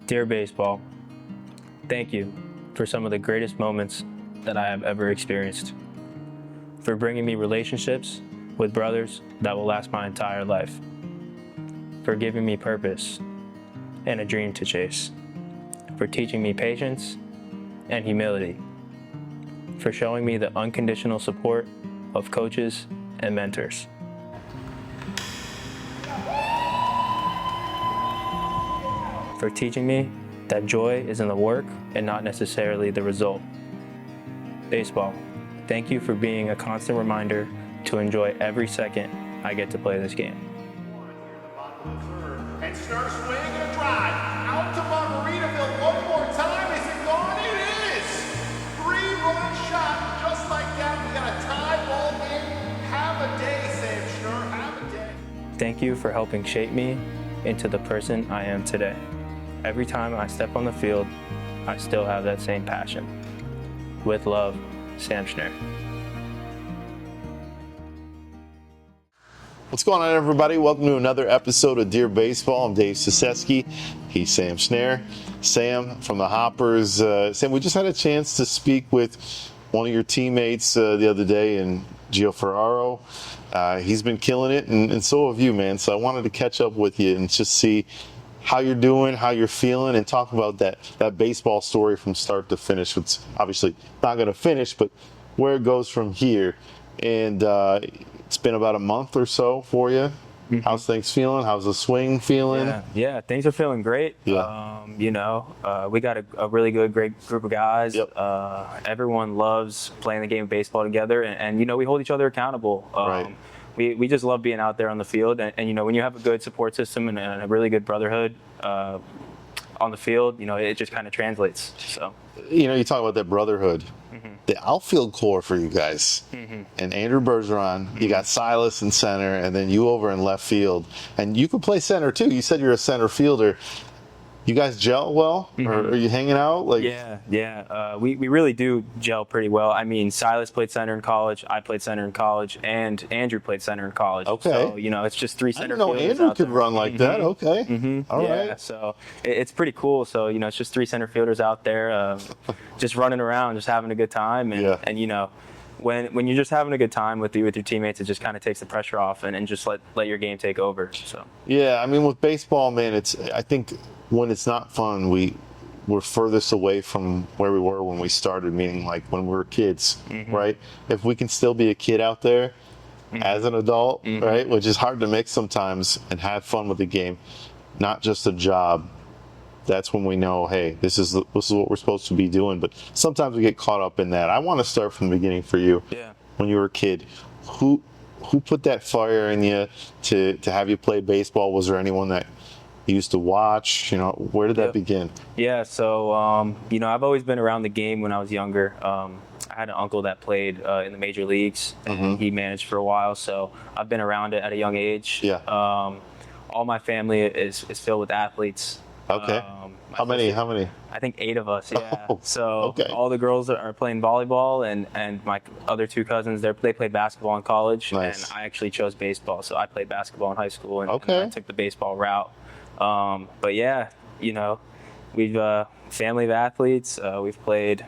Dear baseball, thank you for some of the greatest moments that I have ever experienced, for bringing me relationships with brothers that will last my entire life, for giving me purpose and a dream to chase, for teaching me patience and humility, for showing me the unconditional support of coaches and mentors. For teaching me that joy is in the work and not necessarily the result. Baseball, thank you for being a constant reminder to enjoy every second I get to play this game. And Schner swing and a drive. Out to Margaritaville one more time. Is it gone? It is! 3-run shot just like that. We got a tie ball game. Have a day, Sam Schner. Have a day. Thank you for helping shape me into the person I am today. Every time I step on the field, I still have that same passion. With love, Sam Schner. What's going on, everybody? Welcome to another episode of Dear Baseball. I'm Dave Saseski. He's Sam Schner. Sam from the Hoppers. Sam, we just had a chance to speak with one of your teammates the other day, and Gio Ferraro. He's been killing it, and so have you, man. So I wanted to catch up with you and just see how you're doing, how you're feeling, and talk about that baseball story from start to finish. It's obviously not going to finish, but where it goes from here. And it's been about a month or so for you. Mm-hmm. How's things feeling? How's the swing feeling? Yeah, things are feeling great. Yeah. We got a really great group of guys. Yep. Everyone loves playing the game of baseball together, and we hold each other accountable. Right. We just love being out there on the field, and when you have a good support system and a really good brotherhood on the field, it just kind of translates. So you talk about that brotherhood. Mm-hmm. The outfield core for you guys, mm-hmm. and Andrew Bergeron, Mm-hmm. you got Silas in center, and then you over in left field, and you could play center too. You said you're a center fielder. You guys gel well, Mm-hmm. or are you hanging out? We really do gel pretty well. I mean, Silas played center in college, I played center in college, and Andrew played center in college. Okay. So, it's just three center fielders. I didn't know Andrew could run like that. Okay. Mm-hmm. All yeah, right. So it's pretty cool. So, it's just three center fielders out there just running around, just having a good time. And when you're just having a good time with your teammates, it just kind of takes the pressure off and just let your game take over. So. Yeah, I mean, with baseball, man, I think when it's not fun, we're furthest away from where we were when we started, meaning like when we were kids, mm-hmm. right? If we can still be a kid out there mm-hmm. as an adult, mm-hmm. right, which is hard to mix sometimes, and have fun with the game, not just a job, that's when we know, hey, this is what we're supposed to be doing. But sometimes we get caught up in that. I want to start from the beginning for you. Yeah. When you were a kid, who put that fire in you to have you play baseball? Was there anyone that you used to watch? Where did that begin? Yeah, so I've always been around the game when I was younger. I had an uncle that played in the major leagues, and mm-hmm. he managed for a while, so I've been around it at a young age. Yeah. All my family is filled with athletes. Okay. How many? I think 8 of us, yeah. Oh, so okay. all the girls are playing volleyball, and my other 2 cousins, they played basketball in college. Nice. And I actually chose baseball, so I played basketball in high school, and okay. I took the baseball route. But yeah, we've family of athletes. We've played,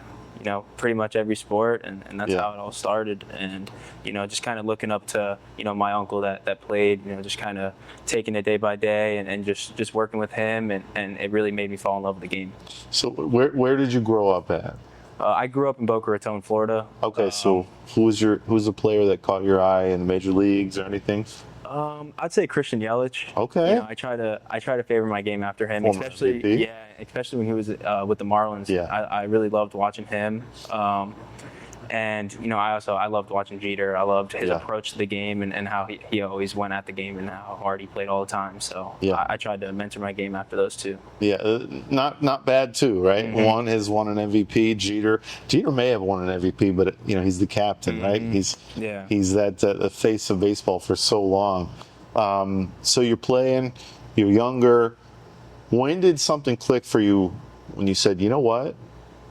pretty much every sport, and that's how it all started. And just kind of looking up to my uncle that played, just kind of taking it day by day, and just working with him, and it really made me fall in love with the game. So where did you grow up at? I grew up in Boca Raton, Florida. Okay, so who's the player that caught your eye in the major leagues or anything? I'd say Christian Yelich. Okay. I try to favor my game after him, Former especially MVP. especially when he was with the Marlins. Yeah. I really loved watching him. And I loved watching Jeter. I loved his approach to the game and how he always went at the game and how hard he played all the time. So I tried to mentor my game after those 2. Yeah, not bad too, right? Mm-hmm. One has won an MVP. Jeter may have won an MVP, but he's the captain, mm-hmm. right? He's that the face of baseball for so long. So you're playing, you're younger. When did something click for you when you said, you know what?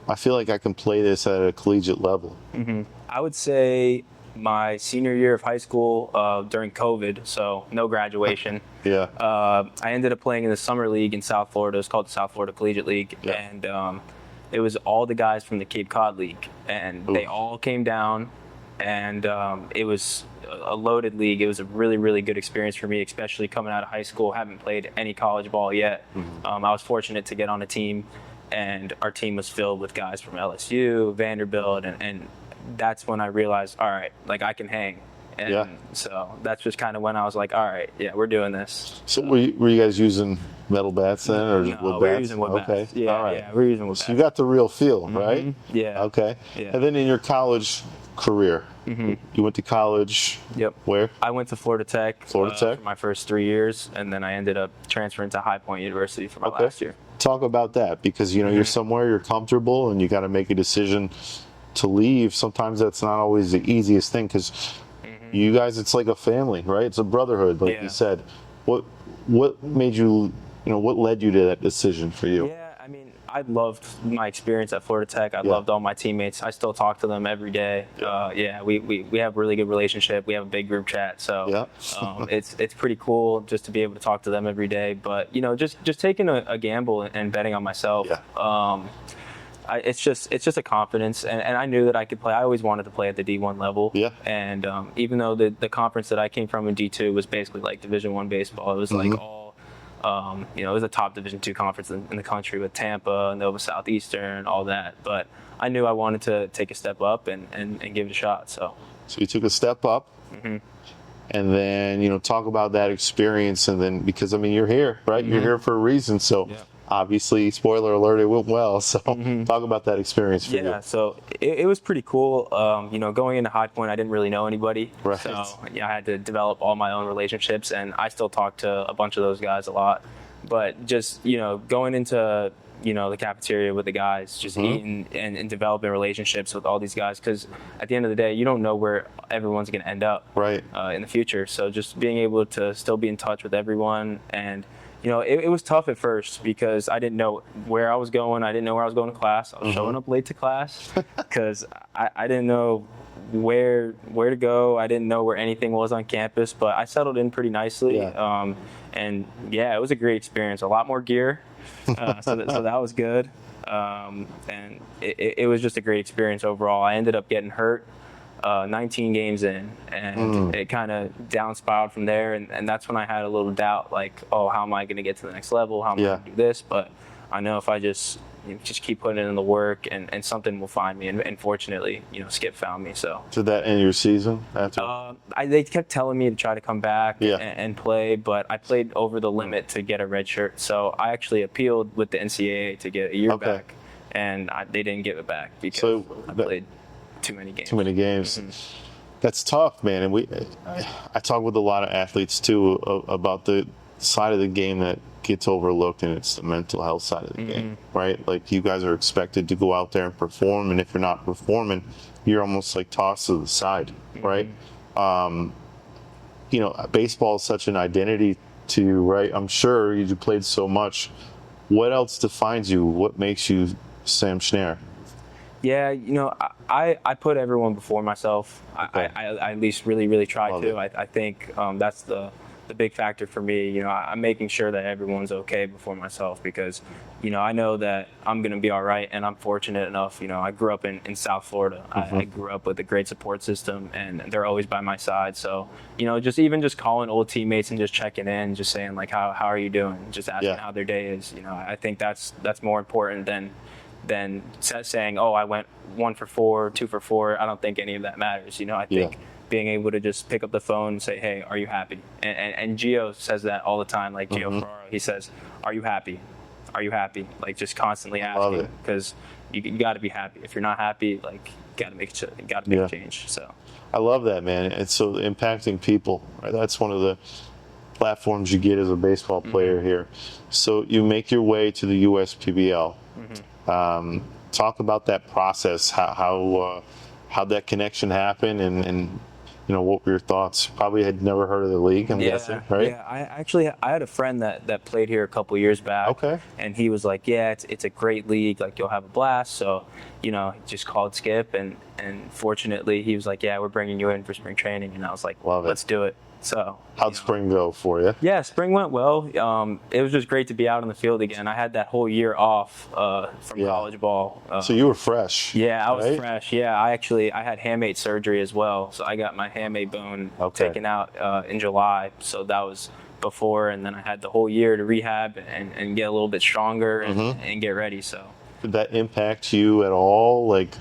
I feel like I can play this at a collegiate level? Mm-hmm. I would say my senior year of high school during COVID, so no graduation. Yeah. I ended up playing in the summer league in South Florida. It's called the South Florida Collegiate League, Yeah. and it was all the guys from the Cape Cod League, and they all came down, and it was a loaded league. It was a really, really good experience for me, especially coming out of high school. Haven't played any college ball yet. I was fortunate to get on a team, and our team was filled with guys from LSU, Vanderbilt, and that's when I realized, all right, like I can hang. And so that's just kind of when I was like, all right, yeah, we're doing this. So were you guys using metal bats then, or just wood No, bats? we're using wood Okay. bats. Yeah, All right. yeah, we're using wood So bats. you got the real feel, right? Yeah. Okay. Yeah. And then in your college career, you went to college. Yep. Where? I went to Florida Tech. Florida Tech? For my first 3 years, and then I ended up transferring to High Point University for my last year. Talk about that, because you're somewhere, you're comfortable, and you got to make a decision to leave. Sometimes that's not always the easiest thing, because you guys, it's like a family, right? It's a brotherhood, like you said. What made you, what led you to that decision for you? Yeah, I mean, I loved my experience at Florida Tech. I loved all my teammates. I still talk to them every day. We have a really good relationship. We have a big group chat, so it's pretty cool just to be able to talk to them every day. But just taking a gamble and betting on myself. It's just a confidence, and I knew that I could play. I always wanted to play at the D1 level. Yeah. And even though the conference that I came from in D2 was basically like Division I baseball, it was like all, it was a top Division II conference in the country with Tampa, Nova Southeastern, all that. But I knew I wanted to take a step up and give it a shot. So you took a step up, and then talk about that experience, and then because you're here, right? You're here for a reason, so. Yeah. Obviously, spoiler alert, it went well. So talk about that experience for you. Yeah, so it was pretty cool. Going into High Point, I didn't really know anybody. Right. So I had to develop all my own relationships, and I still talk to a bunch of those guys a lot. But just, going into, the cafeteria with the guys, just eating and developing relationships with all these guys, because at the end of the day, you don't know where everyone's going to end up in the future. So just being able to still be in touch with everyone, and it was tough at first because I didn't know where I was going. I didn't know where I was going to class. I was showing up late to class because I didn't know where to go. I didn't know where anything was on campus, but I settled in pretty nicely. Yeah. It was a great experience. A lot more gear, so that was good. And it was just a great experience overall. I ended up getting hurt 19 games in, and it kind of downspiraled from there, and that's when I had a little doubt, like, oh, how am I going to get to the next level? How am I going to do this? But I know if I just keep putting in the work, and something will find me, and fortunately, Skip found me. So did that end your season after? They kept telling me to try to come back and play, but I played over the limit to get a red shirt, so I actually appealed with the NCAA to get a year back, and they didn't give it back because I played too many games. That's tough, man. And I talk with a lot of athletes too about the side of the game that gets overlooked, and it's the mental health side of the game, right? Like, you guys are expected to go out there and perform, and if you're not performing, you're almost like tossed to the side, right? Baseball is such an identity to you, right? I'm sure you played so much. What else defines you? What makes you Sam Schner? Yeah, I put everyone before myself. I at least really, really try to. I think that's the big factor for me. I'm making sure that everyone's okay before myself, because, I know that I'm going to be all right, and I'm fortunate enough. I grew up in South Florida. I grew up with a great support system, and they're always by my side. So, just calling old teammates and just checking in, just saying, like, how are you doing? Just asking how their day is. I think that's more important than saying, oh, I went 1 for 4, 2 for 4. I don't think any of that matters. I think being able to just pick up the phone and say, hey, are you happy? And Gio says that all the time, like Gio Ferraro. He says, are you happy? Are you happy? Like, just constantly asking, because you got to be happy. If you're not happy, like, you got to make a change. So I love that, man. It's so impacting people, right? That's one of the platforms you get as a baseball player here. So you make your way to the USPBL. Talk about that process, how that connection happened, and what were your thoughts? Probably had never heard of the league, I'm guessing, right? Yeah, I had a friend that played here a couple years back. Okay. And he was like, yeah, it's a great league. Like, you'll have a blast. So, he just called Skip, and fortunately he was like, yeah, we're bringing you in for spring training. And I was like, Love it. let's do it. So How'd spring go for you? yeah, spring went well. It was just great to be out on the field again. I had that whole year off from college ball. So you were fresh. Yeah, I was right? fresh. Yeah, I had hamate surgery as well. So I got my hamate bone taken out in July. So that was before, and then I had the whole year to rehab and get a little bit stronger and get ready. So Did that impact you at all, like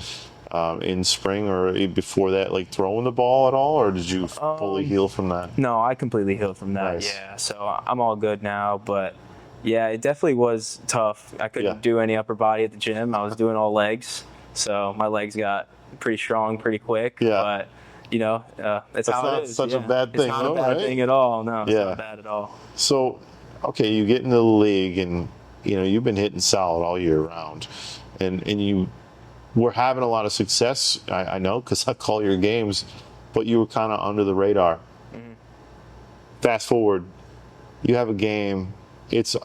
in spring or before that, like throwing the ball at all, or did you fully heal from that? no, I completely healed from that. Nice. Yeah, so I'm all good now. But yeah, it definitely was tough. I couldn't do any upper body at the gym. I was doing all legs, so my legs got pretty strong pretty quick. Yeah. But that's how not it is. such a bad thing, It's not though, a bad right? thing at all. No, it's Yeah. not bad at all. So, okay, you get into the league, and you've been hitting solid all year round, and you were having a lot of success. I know, because I call your games, but you were kind of under the radar. Fast forward, you have a game. It's,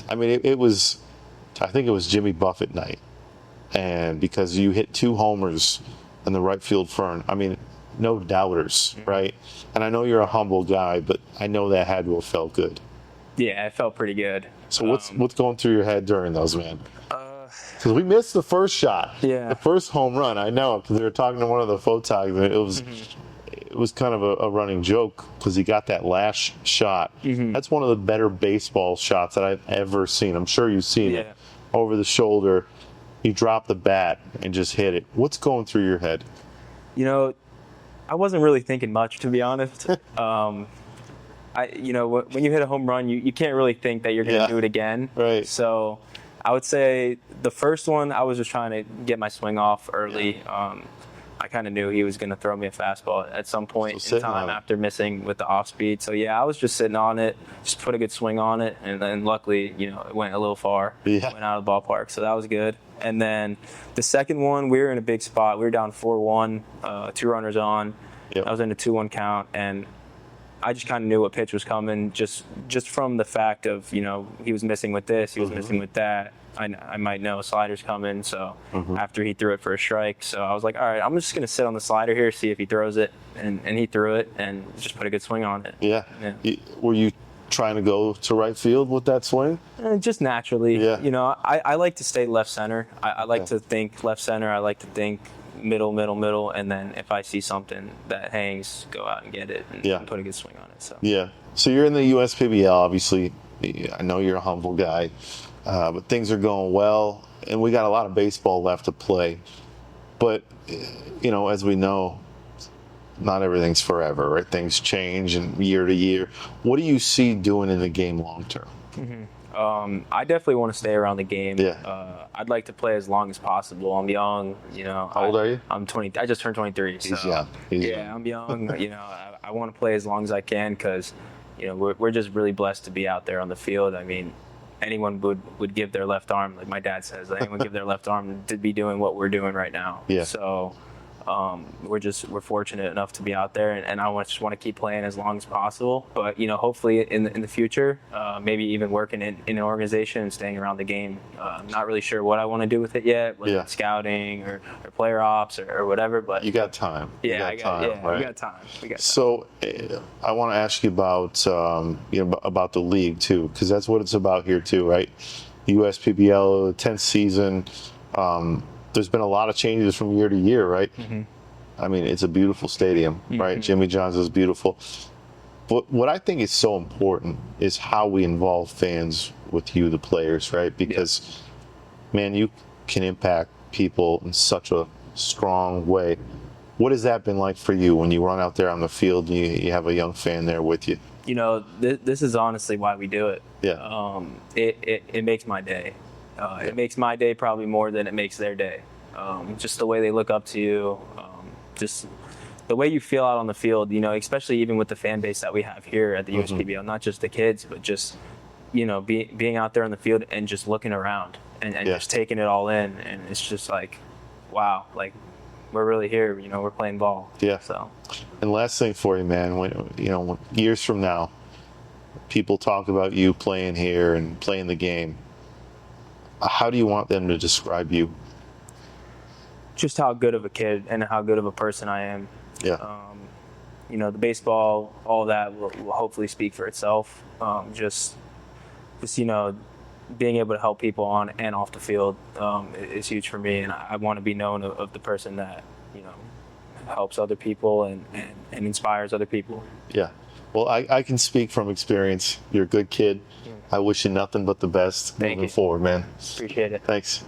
I mean, it was, I think it was Jimmy Buffett night, and because you hit 2 homers in the right field fern. I mean, no doubters, right? And I know you're a humble guy, but I know that had to have felt good. Yeah, it felt pretty good. So what's going through your head during those, man? Because we missed the first shot, Yeah. the first home run. I know, because they were talking to one of the photogs, and it was kind of a running joke because he got that last shot. That's one of the better baseball shots that I've ever seen. I'm sure you've seen it. Over the shoulder, you drop the bat and just hit it. What's going through your head? I wasn't really thinking much, to be honest. When you hit a home run, you can't really think that you're going to do it again. Right. So I would say the first one, I was just trying to get my swing off early. I kind of knew he was going to throw me a fastball at some point in time after missing with the off speed. So yeah, I was just sitting on it, just put a good swing on it, and then luckily, it went a little far, went out of the ballpark. So that was good. And then the second one, we were in a big spot. We were down 4-1, 2 runners on. I was in a 2-1 count, and I just kind of knew what pitch was coming just from the fact of, he was missing with this, he was missing with that. I might know slider's coming, so after he threw it for a strike. So I was like, all right, I'm just going to sit on the slider here, see if he throws it. And he threw it and just put a good swing on it. Yeah. Were you trying to go to right field with that swing? Just naturally. Yeah. I like to stay left center. I like to think left center. I like to think middle, and then if I see something that hangs, go out and get it and put a good swing on it. So yeah. So you're in the USPBL, obviously. I know you're a humble guy, but things are going well, and we got a lot of baseball left to play. But as we know, not everything's forever, right? Things change and year to year. What do you see doing in the game long term? I definitely want to stay around the game. Yeah. I'd like to play as long as possible. I'm young, How old are you? I'm 20. I just turned 23. He's so, young. I'm young. I want to play as long as I can because, we're just really blessed to be out there on the field. I mean, anyone would give their left arm, like my dad says, anyone give their left arm to be doing what we're doing right now. Yeah. So we're fortunate enough to be out there, and I just want to keep playing as long as possible. But hopefully in the future, maybe even working in an organization and staying around the game. I'm not really sure what I want to do with it yet, whether it's scouting or player ops or whatever. But you got time. Yeah, we got time. So I want to ask you about about the league too, because that's what it's about here too, right? USPBL 10th season. There's been a lot of changes from year to year, right? I mean, it's a beautiful stadium, right? Jimmy John's is beautiful. But what I think is so important is how we involve fans with you, the players, right? Because, man, you can impact people in such a strong way. What has that been like for you when you run out there on the field and you have a young fan there with you? This is honestly why we do it. Yeah. It makes my day. It makes my day probably more than it makes their day. Just the way they look up to you, just the way you feel out on the field, especially even with the fan base that we have here at the USPBL, not just the kids, but just, being out there on the field and just looking around and just taking it all in. And it's just like, wow, like we're really here. We're playing ball. Yeah. So, And last thing for you, man, when years from now, people talk about you playing here and playing the game, how do you want them to describe you? just how good of a kid and how good of a person I am. Yeah. The baseball, all that will hopefully speak for itself. Just being able to help people on and off the field is huge for me, and I want to be known of the person that helps other people and inspires other people. Yeah. Well, I can speak from experience. You're a good kid. I wish you nothing but the best Thank moving you. forward, man. Appreciate it. Thanks.